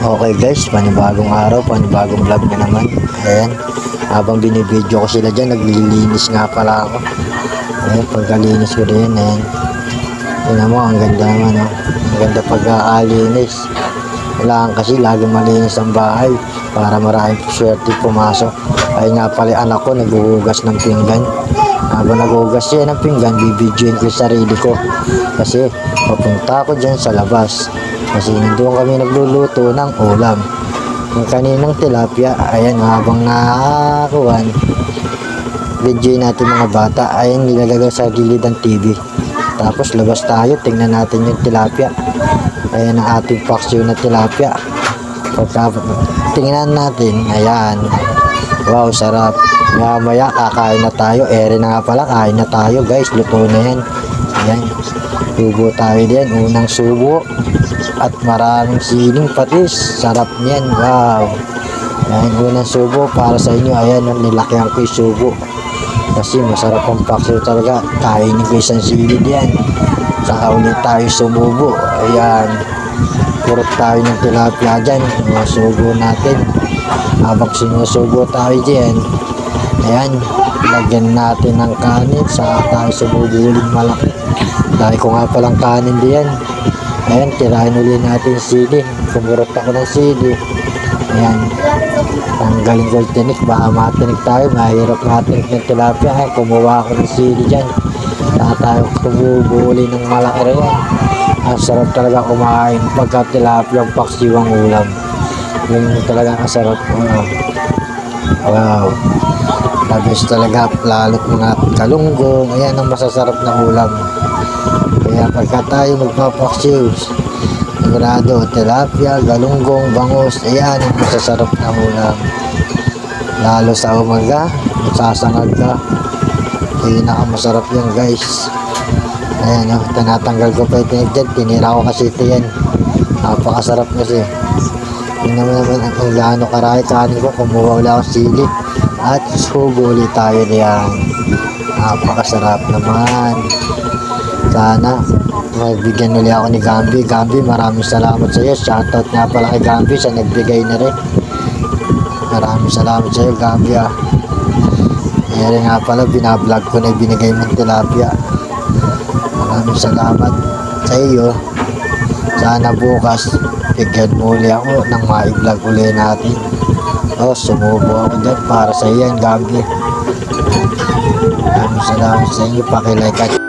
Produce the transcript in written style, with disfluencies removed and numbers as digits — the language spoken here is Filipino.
Okay guys, panibagong araw, panibagong vlog na naman. Ayan, habang binibidyo ko sila dyan, naglilinis nga pala ako. Ayan, pagkalinis ko din, ayan. Tingnan mo, ang ganda naman, oh. Ang ganda pagkakalinis. Kailangan kasi laging malinis ang bahay para maraming swerte pumasok. Ay nga pala anak ko, naghuhugas ng pinggan. Habang naghuhugas siya ng pinggan, bibidyoin ko yung sarili ko. Kasi papunta ako dyan sa labas. Kasi nandun kami nagluluto ng ulam. Yung kaninang tilapia, ayan, habang nakakuhan, videoin natin mga bata, ayan, nilalagay sa gilid ng TV. Tapos labas tayo, tingnan natin yung tilapia. Ayan ang ating paksiw na tilapia. Pagka tingnan natin, ayan, wow, sarap. Maya kakain na tayo. Ere na nga pala, kain na tayo guys, luto na yan. Ayan, subo tayo din, unang subo. At maraming siling patis. Sarap niyan. Wow. Ayan, unang subo para sa inyo. Ayan, nilakihan ko yung subo. Kasi masarap ang paksiw talaga. Kainin ko isang silid yan. Saka ulit tayo sumubo. Ayan. Purot tayo ng tilapia dyan. Mga subo natin. Habang sinusubo tayo dyan. Ayan. Lagyan natin ng kanin. Saka tayo sumubo ulit malaki. Dahil ko nga palang kanin diyan. Ayan, tirahin ulit natin sili. Kumurot ako ng sili. Ayan. Tanggalin ko yung tinik. Baka matinik tayo. Mahirap matinik ng tilapia. Ayan, kumuha ako ng sili dyan. Saka tayo kumubuli ng malaki rin. Ang sarap talaga kumain pagka tilapia ang paksiwang ulam. Yun talaga ang sarap. Wow. Labis talaga. Lalot mga kalunggong. Ayan ang masasarap na ulam. Kaya pagka tayo magpapaksiw, sigurado, tilapia, galunggong, bangus, ayan ang masasarap na ulam. Lalo sa umaga, sasangag ka. Pinakamasarap yan guys. Ayan, tinatanggal ko pa yung tinig dyan. Tinira ko kasi ito yan. Napakasarap kasi. Tingnan mo naman kung gaano karami kanin ko. Kumuha ulit ako sili. At subo ulit tayo diyan. Napakasarap naman. Sana magbigyan ulit ako ni Gambi. Gambi, maraming salamat sa iyo. Shoutout nga pala kay Gambi sa nagbigay na rin. Maraming salamat sa iyo, Gambi. Ayan nga pala, binablog ko na binigay mong tilapia. Maraming salamat sa iyo. Sana bukas bigyan mo ulit ako nang ma-vlog ulit natin. Sumubo ako dyan para sa iyo, Gambi. Maraming salamat sa inyo. Pakilike at